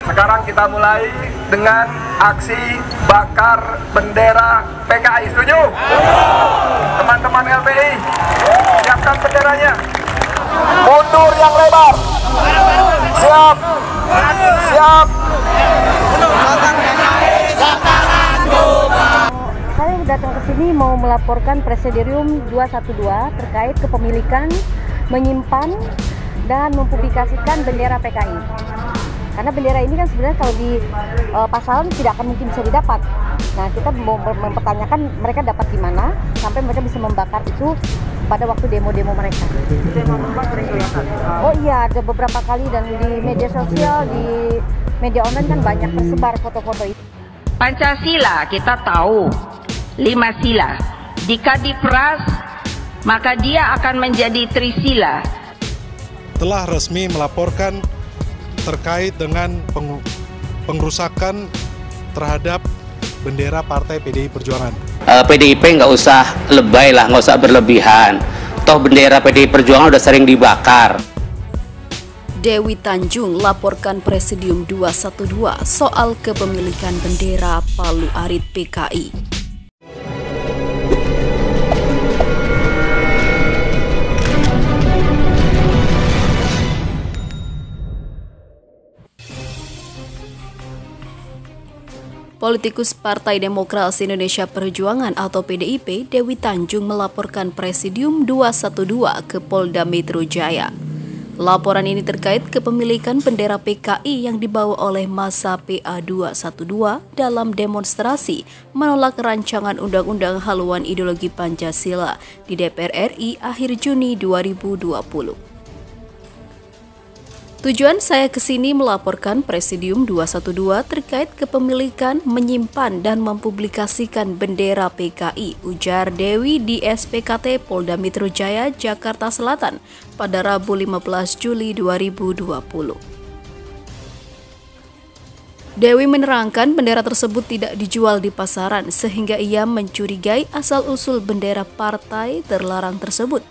Sekarang kita mulai dengan aksi bakar bendera PKI. Setuju? Teman-teman LPI, siapkan benderanya. Mundur yang lebar. Siap. Siap. Saya datang ke sini mau melaporkan Presidium 212 terkait kepemilikan, menyimpan, dan mempublikasikan bendera PKI. Karena bendera ini kan sebenarnya kalau di pasaran tidak akan mungkin bisa didapat. Nah, kita mau mempertanyakan mereka dapat di mana sampai mereka bisa membakar itu pada waktu demo-demo mereka. Oh iya, ada beberapa kali dan di media sosial, di media online kan banyak tersebar foto-foto itu. Pancasila kita tahu 5 sila. Jika diperas, maka dia akan menjadi trisila. Telah resmi melaporkan terkait dengan pengrusakan terhadap bendera Partai PDI Perjuangan. PDIP nggak usah lebay lah, nggak usah berlebihan. Toh bendera PDI Perjuangan udah sering dibakar. Dewi Tanjung laporkan Presidium 212 soal kepemilikan bendera Palu Arit PKI. Politikus Partai Demokrasi Indonesia Perjuangan atau PDIP, Dewi Tanjung melaporkan Presidium 212 ke Polda Metro Jaya. Laporan ini terkait kepemilikan bendera PKI yang dibawa oleh massa PA212 dalam demonstrasi menolak rancangan Undang-Undang Haluan Ideologi Pancasila di DPR RI akhir Juni 2020. Tujuan saya ke sini melaporkan Presidium 212 terkait kepemilikan, menyimpan, dan mempublikasikan bendera PKI, ujar Dewi di SPKT Polda Metro Jaya, Jakarta Selatan pada Rabu 15 Juli 2020. Dewi menerangkan bendera tersebut tidak dijual di pasaran sehingga ia mencurigai asal-usul bendera partai terlarang tersebut.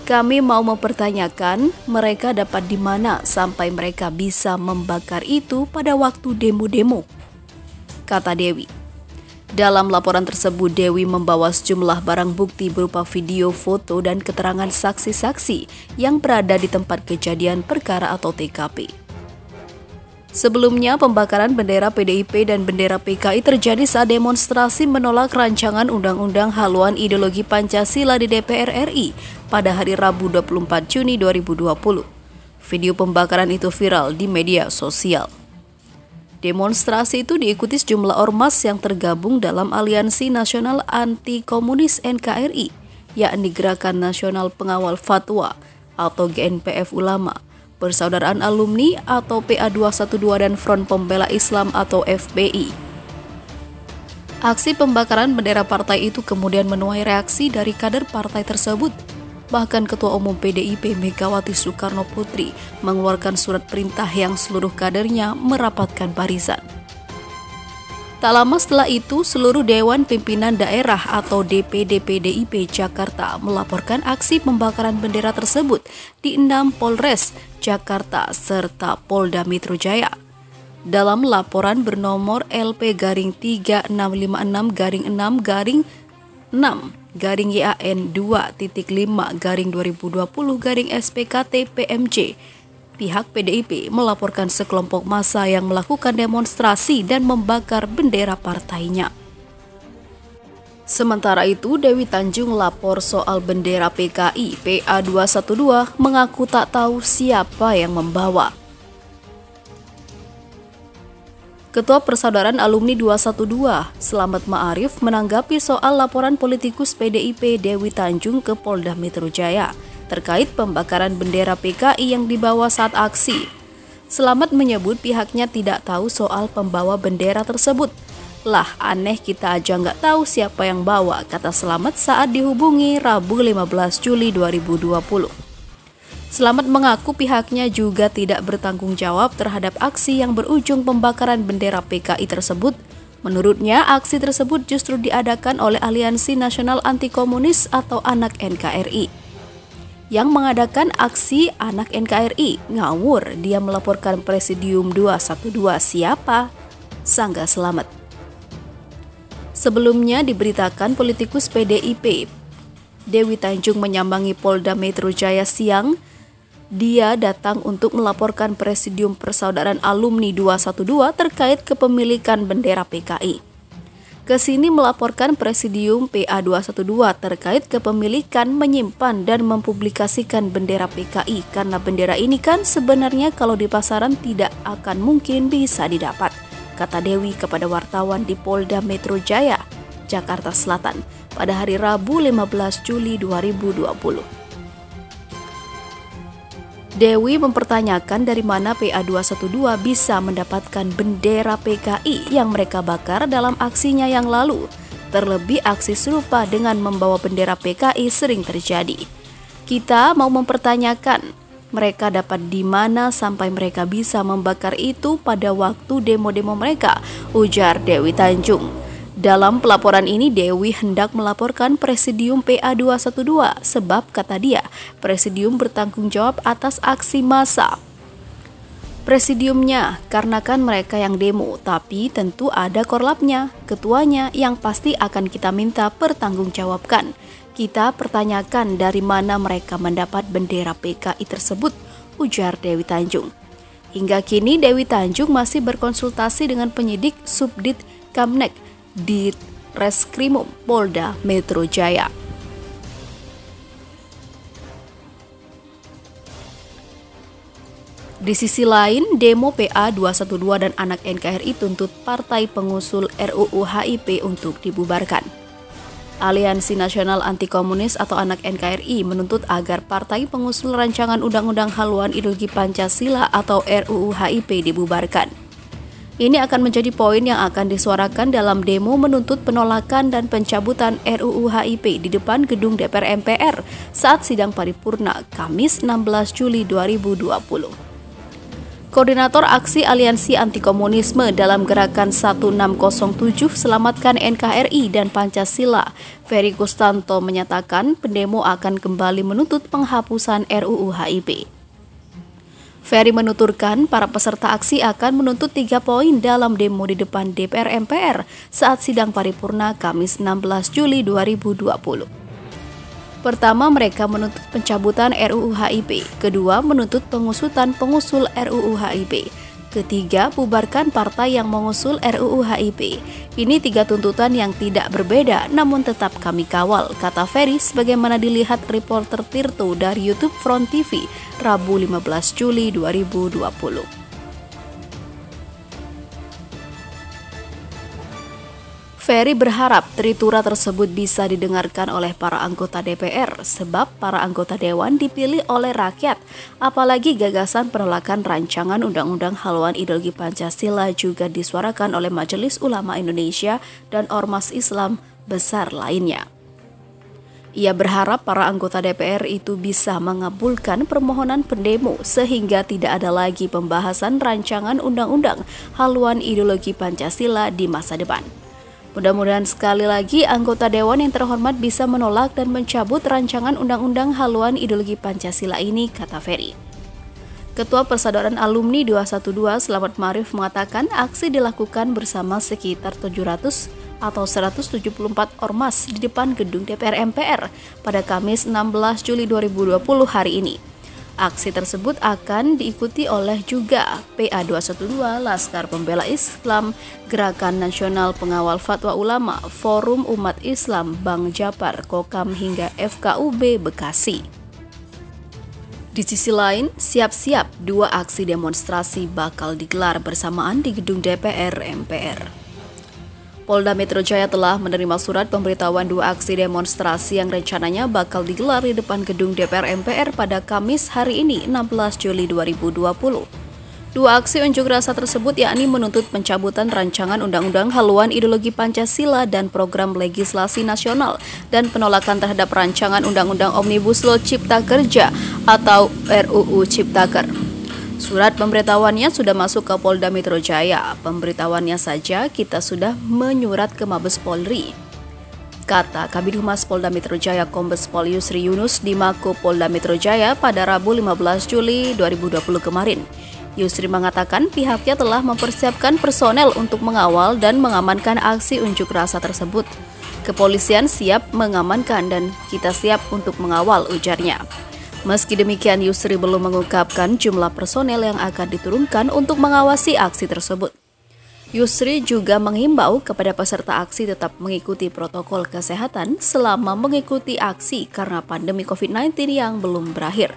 Kami mau mempertanyakan mereka dapat di mana sampai mereka bisa membakar itu pada waktu demo-demo, kata Dewi. Dalam laporan tersebut, Dewi membawa sejumlah barang bukti berupa video, foto, dan keterangan saksi-saksi yang berada di tempat kejadian perkara atau TKP. Sebelumnya, pembakaran bendera PDIP dan bendera PKI terjadi saat demonstrasi menolak rancangan Undang-Undang Haluan Ideologi Pancasila di DPR RI pada hari Rabu 24 Juni 2020. Video pembakaran itu viral di media sosial. Demonstrasi itu diikuti sejumlah ormas yang tergabung dalam Aliansi Nasional Anti Komunis NKRI, yakni Gerakan Nasional Pengawal Fatwa atau GNPF Ulama, Persaudaraan Alumni atau PA212 dan Front Pembela Islam atau FPI. Aksi pembakaran bendera partai itu kemudian menuai reaksi dari kader partai tersebut. Bahkan Ketua Umum PDIP Megawati Soekarno Putri mengeluarkan surat perintah yang seluruh kadernya merapatkan barisan. Tak lama setelah itu, seluruh Dewan Pimpinan Daerah atau DPD PDIP Jakarta melaporkan aksi pembakaran bendera tersebut di 6 Polres Jakarta serta Polda Metro Jaya. Dalam laporan bernomor LP-6-6-YAN2.5-2020-SPKT-PMJ, pihak PDIP melaporkan sekelompok massa yang melakukan demonstrasi dan membakar bendera partainya. Sementara itu, Dewi Tanjung lapor soal bendera PKI PA212 mengaku tak tahu siapa yang membawa. Ketua Persaudaraan Alumni 212, Slamet Ma'arif, menanggapi soal laporan politikus PDIP Dewi Tanjung ke Polda Metro Jaya terkait pembakaran bendera PKI yang dibawa saat aksi. Slamet menyebut pihaknya tidak tahu soal pembawa bendera tersebut. Lah, aneh kita aja nggak tahu siapa yang bawa, kata Slamet saat dihubungi Rabu 15 Juli 2020. Slamet mengaku pihaknya juga tidak bertanggung jawab terhadap aksi yang berujung pembakaran bendera PKI tersebut. Menurutnya, aksi tersebut justru diadakan oleh Aliansi Nasional Anti Komunis atau Anak NKRI. yang mengadakan aksi anak NKRI. Ngawur, dia melaporkan Presidium 212. Siapa? Sangga Selamat. Sebelumnya diberitakan politikus PDIP Dewi Tanjung menyambangi Polda Metro Jaya siang. Dia datang untuk melaporkan Presidium Persaudaraan Alumni 212 terkait kepemilikan bendera PKI. Kesini melaporkan Presidium PA 212 terkait kepemilikan, menyimpan, dan mempublikasikan bendera PKI karena bendera ini kan sebenarnya kalau di pasaran tidak akan mungkin bisa didapat, kata Dewi kepada wartawan di Polda Metro Jaya, Jakarta Selatan pada hari Rabu 15 Juli 2020. Dewi mempertanyakan dari mana PA 212 bisa mendapatkan bendera PKI yang mereka bakar dalam aksinya yang lalu. Terlebih aksi serupa dengan membawa bendera PKI sering terjadi. Kita mau mempertanyakan mereka dapat di mana sampai mereka bisa membakar itu pada waktu demo-demo mereka, ujar Dewi Tanjung. Dalam pelaporan ini, Dewi hendak melaporkan Presidium PA 212 sebab, kata dia, Presidium bertanggung jawab atas aksi massa. Presidiumnya, karena kan mereka yang demo, tapi tentu ada korlapnya, ketuanya yang pasti akan kita minta pertanggungjawabkan. Kita pertanyakan dari mana mereka mendapat bendera PKI tersebut, ujar Dewi Tanjung. Hingga kini Dewi Tanjung masih berkonsultasi dengan penyidik Subdit Kamnek di Reskrimum Polda Metro Jaya. Di sisi lain, demo PA 212 dan anak NKRI tuntut partai pengusul RUU HIP untuk dibubarkan. Aliansi Nasional Anti Komunis atau anak NKRI menuntut agar partai pengusul rancangan Undang-Undang Haluan Ideologi Pancasila atau RUU HIP dibubarkan. Ini akan menjadi poin yang akan disuarakan dalam demo menuntut penolakan dan pencabutan RUU HIP di depan gedung DPR MPR saat sidang paripurna Kamis 16 Juli 2020. Koordinator Aksi Aliansi Anti Komunisme dalam Gerakan 1607 Selamatkan NKRI dan Pancasila, Ferry Kustanto menyatakan pendemo akan kembali menuntut penghapusan RUU HIP. Ferry menuturkan para peserta aksi akan menuntut 3 poin dalam demo di depan DPR MPR saat sidang paripurna Kamis 16 Juli 2020. Pertama, mereka menuntut pencabutan RUU HIP. Kedua, menuntut pengusutan pengusul RUU HIP. Ketiga, bubarkan partai yang mengusul RUU HIP. Ini 3 tuntutan yang tidak berbeda, namun tetap kami kawal, kata Ferry sebagaimana dilihat reporter Tirto dari YouTube Front TV, Rabu 15 Juli 2020. Ferry berharap tritura tersebut bisa didengarkan oleh para anggota DPR sebab para anggota dewan dipilih oleh rakyat, apalagi gagasan penolakan rancangan Undang-Undang Haluan Ideologi Pancasila juga disuarakan oleh Majelis Ulama Indonesia dan ormas Islam besar lainnya. Ia berharap para anggota DPR itu bisa mengabulkan permohonan pendemo sehingga tidak ada lagi pembahasan rancangan Undang-Undang Haluan Ideologi Pancasila di masa depan. Mudah-mudahan sekali lagi anggota Dewan yang terhormat bisa menolak dan mencabut rancangan Undang-Undang Haluan Ideologi Pancasila ini, kata Ferry. Ketua Persaudaraan Alumni 212 Selamat Ma'arif mengatakan aksi dilakukan bersama sekitar 700 atau 174 ormas di depan gedung DPR MPR pada Kamis 16 Juli 2020 hari ini. Aksi tersebut akan diikuti oleh juga PA 212, Laskar Pembela Islam, Gerakan Nasional Pengawal Fatwa Ulama, Forum Umat Islam, Bang Japar, Kokam hingga FKUB Bekasi. Di sisi lain, siap-siap 2 aksi demonstrasi bakal digelar bersamaan di gedung DPR MPR. Polda Metro Jaya telah menerima surat pemberitahuan 2 aksi demonstrasi yang rencananya bakal digelar di depan gedung DPR MPR pada Kamis hari ini 16 Juli 2020. 2 aksi unjuk rasa tersebut yakni menuntut pencabutan rancangan Undang-Undang Haluan Ideologi Pancasila dan Program Legislasi Nasional dan penolakan terhadap rancangan Undang-Undang Omnibus Law Cipta Kerja atau RUU Ciptaker. Surat pemberitahuannya sudah masuk ke Polda Metro Jaya. Pemberitahuannya saja kita sudah menyurat ke Mabes Polri. kata Kabid Humas Polda Metro Jaya Kombes Pol Yusri Yunus di Mako Polda Metro Jaya pada Rabu 15 Juli 2020 kemarin. Yusri mengatakan pihaknya telah mempersiapkan personel untuk mengawal dan mengamankan aksi unjuk rasa tersebut. Kepolisian siap mengamankan dan kita siap untuk mengawal, ujarnya. Meski demikian, Yusri belum mengungkapkan jumlah personel yang akan diturunkan untuk mengawasi aksi tersebut. Yusri juga menghimbau kepada peserta aksi tetap mengikuti protokol kesehatan selama mengikuti aksi karena pandemi COVID-19 yang belum berakhir.